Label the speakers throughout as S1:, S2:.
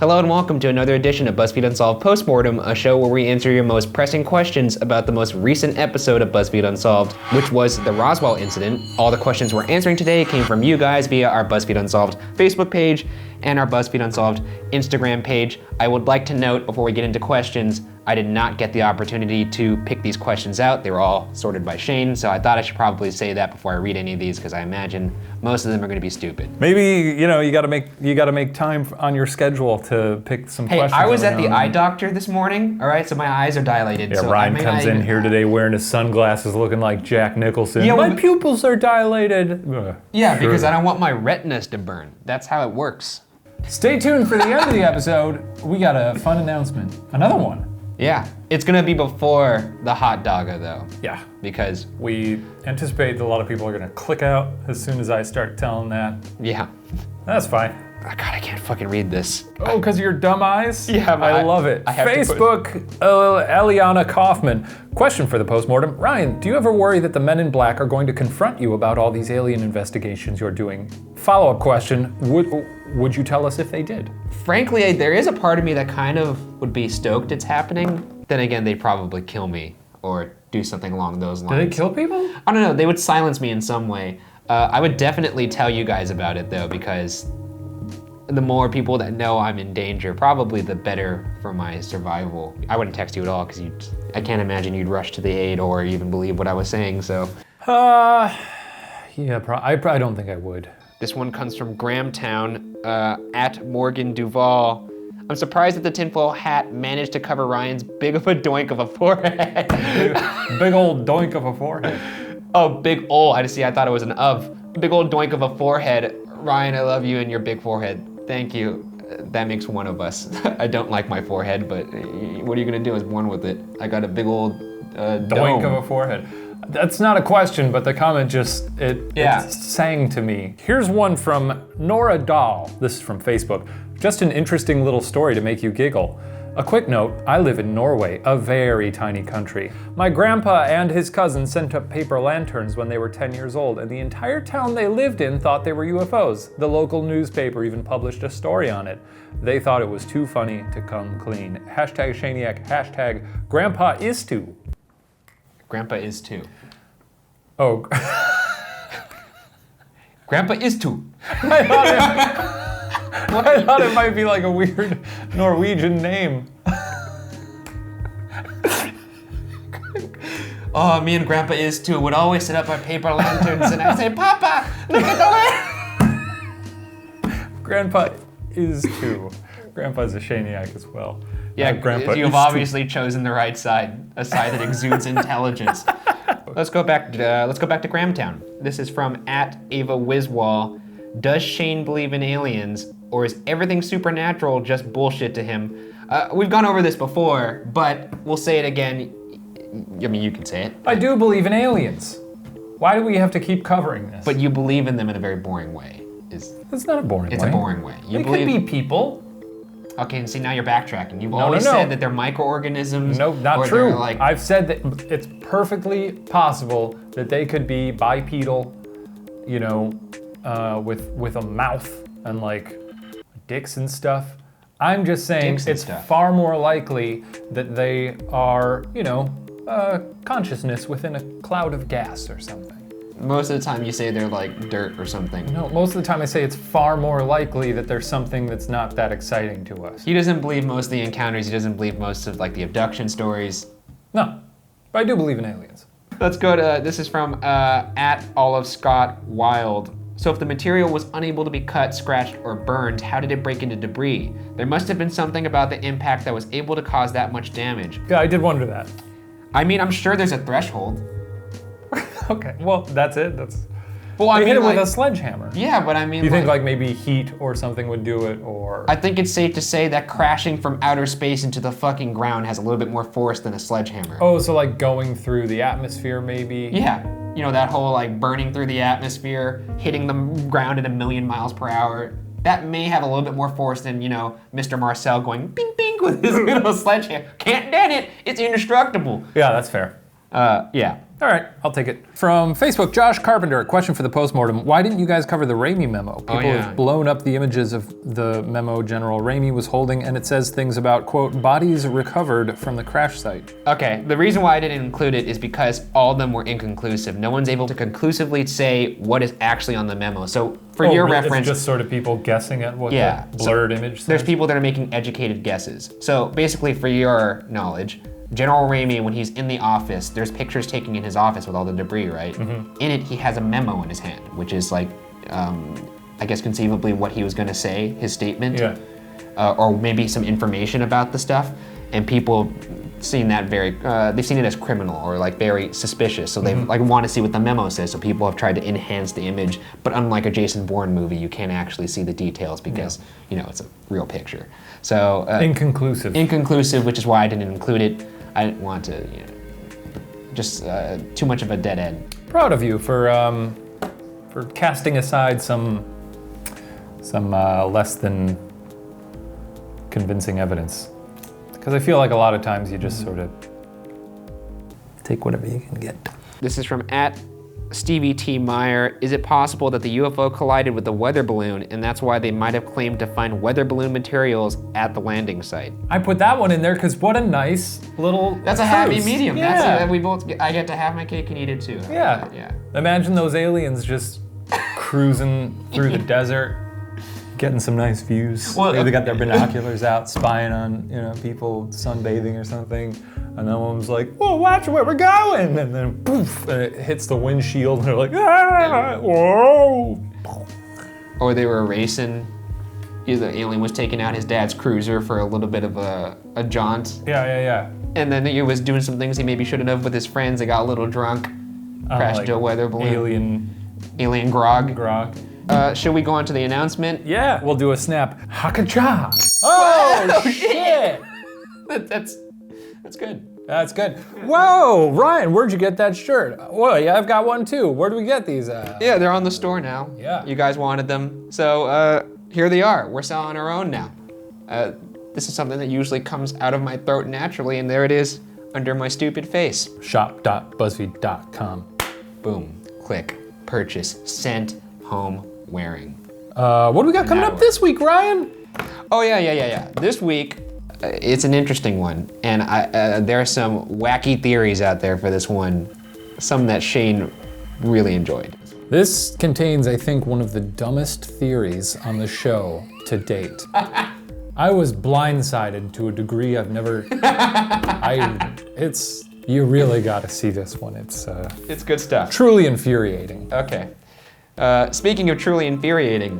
S1: Hello and welcome to another edition of BuzzFeed Unsolved Postmortem, a show where we answer your most pressing questions about the most recent episode of BuzzFeed Unsolved, which was the Roswell incident. All the questions we're answering today came from you guys via our BuzzFeed Unsolved Facebook page and our BuzzFeed Unsolved Instagram page. I would like to note before we get into questions, I did not get the opportunity to pick these questions out. They were all sorted by Shane, so I thought I should probably say that before I read any of these, because I imagine most of them are going to be stupid.
S2: Maybe, you gotta make time on your schedule to pick some questions.
S1: Hey, I was at the eye doctor this morning, all right, so my eyes are dilated.
S2: Yeah,
S1: so
S2: Ryan comes in here today wearing his sunglasses looking like Jack Nicholson.
S1: Yeah,
S2: my pupils are dilated.
S1: Yeah, sure. Because I don't want my retinas to burn. That's how it works.
S2: Stay tuned for the end of the episode. We got a fun announcement. Another one.
S1: Yeah, it's gonna be before the hot dogga though.
S2: Yeah.
S1: Because
S2: we anticipate that a lot of people are gonna click out as soon as I start telling that.
S1: Yeah.
S2: That's fine.
S1: Oh, God, I can't fucking read this.
S2: Oh, because of your dumb eyes?
S1: Yeah,
S2: I love it. Facebook, Eliana Kaufman. Question for the postmortem. Ryan, do you ever worry that the men in black are going to confront you about all these alien investigations you're doing? Follow-up question, would you tell us if they did?
S1: Frankly, there is a part of me that kind of would be stoked it's happening. Then again, they'd probably kill me or do something along those lines.
S2: Do they kill people?
S1: I don't know, they would silence me in some way. I would definitely tell you guys about it though, because the more people that know I'm in danger, probably the better for my survival. I wouldn't text you at all, because I can't imagine you'd rush to the aid or even believe what I was saying, so.
S2: Yeah, I don't think I would.
S1: This one comes from Grahamtown, at Morgan Duval. I'm surprised that the tinfoil hat managed to cover Ryan's big of a doink of a forehead.
S2: Big old doink of a forehead.
S1: Oh, big ol', I thought it was an of. Big old doink of a forehead. Ryan, I love you and your big forehead. Thank you. That makes one of us. I don't like my forehead, but what are you gonna do? I was born with it. I got a big old
S2: doink
S1: dome.
S2: of a forehead. That's not a question, but the comment just, it sang to me. Here's one from Nora Dahl. This is from Facebook. Just an interesting little story to make you giggle. A quick note, I live in Norway, a very tiny country. My grandpa and his cousin sent up paper lanterns when they were 10 years old, and the entire town they lived in thought they were UFOs. The local newspaper even published a story on it. They thought it was too funny to come clean. Hashtag Shaniac, hashtag Grandpa is too.
S1: Grandpa is too.
S2: Oh.
S1: Grandpa is too.
S2: I thought it might be like a weird Norwegian name.
S1: Oh, me and Grandpa is too would always set up our paper lanterns and I'd say, Papa, look at the lantern.
S2: Grandpa is too. Grandpa's a Shaniac as well.
S1: Yeah,
S2: Grandpa
S1: you've
S2: is
S1: obviously chosen the right side, a side that exudes intelligence. Let's go back to Grahamtown. This is from at Ava Wiswall. Does Shane believe in aliens, or is everything supernatural just bullshit to him? We've gone over this before, but we'll say it again. I mean, you can say it.
S2: I do believe in aliens. Why do we have to keep covering this?
S1: But you believe in them in a very boring way.
S2: It's not a boring way.
S1: It's a boring way.
S2: They could be people.
S1: Okay, and see, now you're backtracking. You've always said that they're microorganisms.
S2: No, not true.
S1: Like...
S2: I've said that it's perfectly possible that they could be bipedal, with a mouth and like dicks and stuff. I'm just saying it's far more likely that they are, consciousness within a cloud of gas or something.
S1: Most of the time you say they're like dirt or something.
S2: No, most of the time I say it's far more likely that there's something that's not that exciting to us.
S1: He doesn't believe most of the encounters. He doesn't believe most of like the abduction stories.
S2: No, but I do believe in aliens.
S1: Let's go to, this is from at Olive Scott Wild. So if the material was unable to be cut, scratched, or burned, how did it break into debris? There must have been something about the impact that was able to cause that much damage.
S2: Yeah, I did wonder that.
S1: I mean, I'm sure there's a threshold.
S2: Okay, well, that's it.
S1: Well, I mean,
S2: hit it with a sledgehammer.
S1: Yeah, but I mean,
S2: you think like maybe heat or something would do it, or?
S1: I think it's safe to say that crashing from outer space into the fucking ground has a little bit more force than a sledgehammer.
S2: Oh, so like going through the atmosphere, maybe?
S1: Yeah, that whole like burning through the atmosphere, hitting the ground at 1,000,000 miles per hour. That may have a little bit more force than Mr. Marcel going bing bing with his little sledgehammer. Can't dent it. It's indestructible.
S2: Yeah, that's fair.
S1: Yeah.
S2: All right, I'll take it. From Facebook, Josh Carpenter, a question for the postmortem. Why didn't you guys cover the Ramey memo? People have blown up the images of the memo General Ramy was holding, and it says things about, quote, bodies recovered from the crash site.
S1: Okay, the reason why I didn't include it is because all of them were inconclusive. No one's able to conclusively say what is actually on the memo. So for your reference—
S2: It's just sort of people guessing at what the blurred image says?
S1: There's people that are making educated guesses. So basically, for your knowledge, General Ramy, when he's in the office, there's pictures taken in his office with all the debris, right? Mm-hmm. In it, he has a memo in his hand, which is like, I guess conceivably what he was gonna say, his statement. Yeah. Or maybe some information about the stuff. And people seen that they've seen it as criminal or like very suspicious. So they like want to see what the memo says. So people have tried to enhance the image. But unlike a Jason Bourne movie, you can't actually see the details because, you know, it's a real picture. So
S2: inconclusive.
S1: Inconclusive, which is why I didn't include it. I didn't want to, you know, just too much of a dead end.
S2: Proud of you for casting aside some less than convincing evidence. Because I feel like a lot of times you just sort of take whatever you can get.
S1: This is from @Stevie T. Meyer. Is it possible that the UFO collided with the weather balloon and that's why they might have claimed to find weather balloon materials at the landing site?
S2: I put that one in there because what a nice little
S1: That's a happy medium. Yeah. I get to have my cake and eat it too.
S2: Yeah. Imagine those aliens just cruising through the desert, getting some nice views. Well, they got their binoculars out, spying on, you know, people sunbathing or something. And then one was like, "Whoa, watch where we're going!" And then poof, and it hits the windshield, and they're like, "Ah, whoa!"
S1: Or they were racing. The alien was taking out his dad's cruiser for a little bit of a jaunt.
S2: Yeah.
S1: And then he was doing some things he maybe shouldn't have with his friends. They got a little drunk, crashed into a weather balloon. Alien grog. Should we go on to the announcement?
S2: Yeah, we'll do a snap. Hakacha! Oh, shit!
S1: That's good.
S2: That's good. Whoa, Ryan, where'd you get that shirt? Well, yeah, I've got one too. Where do we get these at?
S1: Yeah, they're on the store now.
S2: Yeah.
S1: You guys wanted them. So here they are. We're selling our own now. This is something that usually comes out of my throat naturally, and there it is under my stupid face.
S2: Shop.buzzfeed.com.
S1: Boom, click, purchase, sent, home, wearing.
S2: What do we got coming up this week, Ryan?
S1: Oh, yeah. This week, it's an interesting one, and there are some wacky theories out there for this one, some that Shane really enjoyed.
S2: This contains, I think, one of the dumbest theories on the show to date. I was blindsided to a degree I've never, you really gotta see this one.
S1: It's good stuff.
S2: Truly infuriating.
S1: Okay. Speaking of truly infuriating,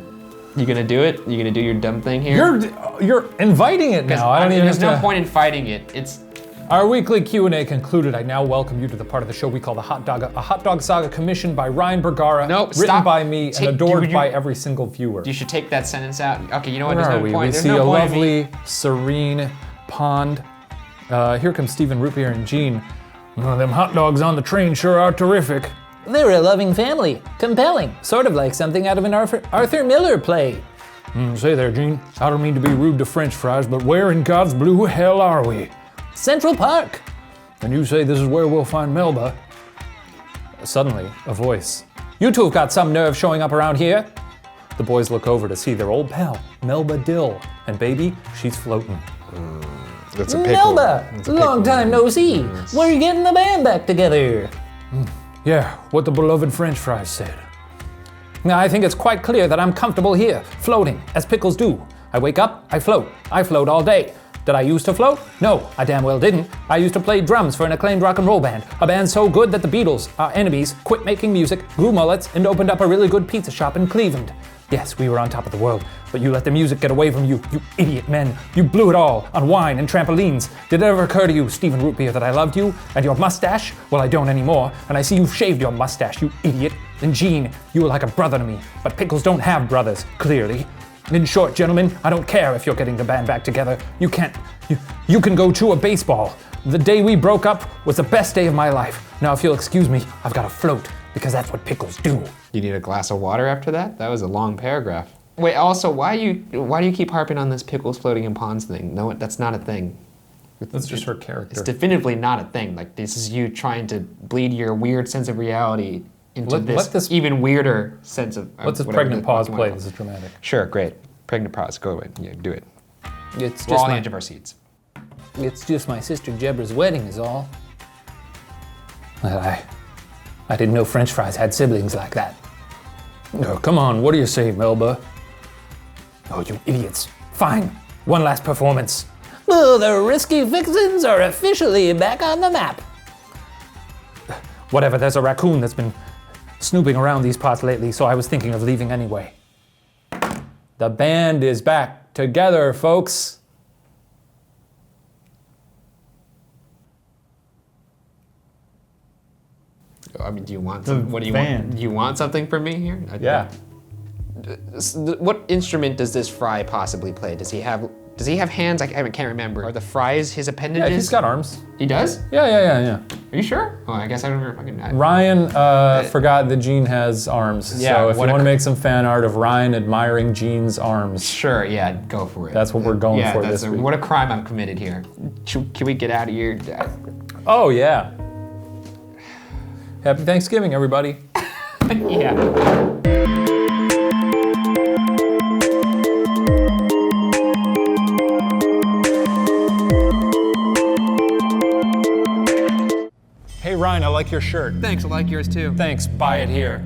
S1: you gonna do it? You gonna do your dumb thing here?
S2: You're inviting it now.
S1: There's no point in fighting it. It's
S2: our weekly Q&A concluded. I now welcome you to the part of the show we call the Hot Dog Saga, commissioned by Ryan Bergara, written by me, and adored by every single viewer.
S1: You should take that sentence out. Okay, you know what?
S2: Where are we? We see a lovely, serene pond. Here comes Stephen Root Beer and Gene. Oh, them hot dogs on the train sure are terrific.
S3: They're a loving family, compelling, sort of like something out of an Arthur Miller play.
S2: Say there, Gene. I don't mean to be rude to French fries, but where in God's blue hell are we?
S3: Central Park.
S2: And you say this is where we'll find Melba. Suddenly, a voice. You two have got some nerve showing up around here. The boys look over to see their old pal, Melba Dill. And baby, she's floating.
S1: That's a pickle.
S3: Melba, long time no see. Where are you getting the band back together?
S2: Yeah, what the beloved French fries said. Now, I think it's quite clear that I'm comfortable here, floating, as pickles do. I wake up, I float all day. Did I used to float? No, I damn well didn't. I used to play drums for an acclaimed rock and roll band, a band so good that the Beatles, our enemies, quit making music, grew mullets, and opened up a really good pizza shop in Cleveland. Yes, we were on top of the world, but you let the music get away from you, you idiot men. You blew it all on wine and trampolines. Did it ever occur to you, Stephen Rootbeer, that I loved you? And your mustache? Well, I don't anymore, and I see you've shaved your mustache, you idiot. And Gene, you were like a brother to me, but pickles don't have brothers, clearly. In short, gentlemen, I don't care if you're getting the band back together. You can go chew a baseball. The day we broke up was the best day of my life. Now, if you'll excuse me, I've got to float, because that's what pickles do.
S1: You need a glass of water after that? That was a long paragraph. Wait, also, why do you keep harping on this pickles floating in ponds thing? No, that's not a thing.
S2: That's just her character.
S1: It's definitively not a thing. Like, this is you trying to bleed your weird sense of reality into this even weirder sense of.
S2: Let this pregnant pause play. This is dramatic.
S1: Sure, great. Pregnant pause. Go away. Yeah, do it.
S3: It's
S1: We're all
S3: just
S1: on the
S3: my,
S1: edge of our seats.
S3: it's just my sister Jebra's wedding is all. Well, I didn't know French fries had siblings like that.
S2: Oh, come on, what do you say, Melba?
S3: Oh, you idiots. Fine. One last performance. Oh, the risky vixens are officially back on the map.
S2: Whatever, there's a raccoon that's been snooping around these parts lately, so I was thinking of leaving anyway. The band is back together, folks.
S1: I mean, do you want some, what do you want? Do you want something from me here?
S2: Yeah.
S1: What instrument does this fry possibly play? Does he have hands? I can't remember. Are the fries his appendages?
S2: Yeah, he's got arms.
S1: He does?
S2: Yeah.
S1: Are you sure? Oh, I guess I don't remember.
S2: Ryan forgot that Gene has arms.
S1: Yeah,
S2: so if you want to make some fan art of Ryan admiring Gene's arms.
S1: Sure, yeah, go for it.
S2: That's what we're going for this week.
S1: What a crime I've committed here. Can we get out of here?
S2: Oh, yeah. Happy Thanksgiving, everybody.
S1: Yeah.
S2: Hey, Ryan, I like your shirt.
S1: Thanks, I like yours too.
S2: Thanks, buy it here.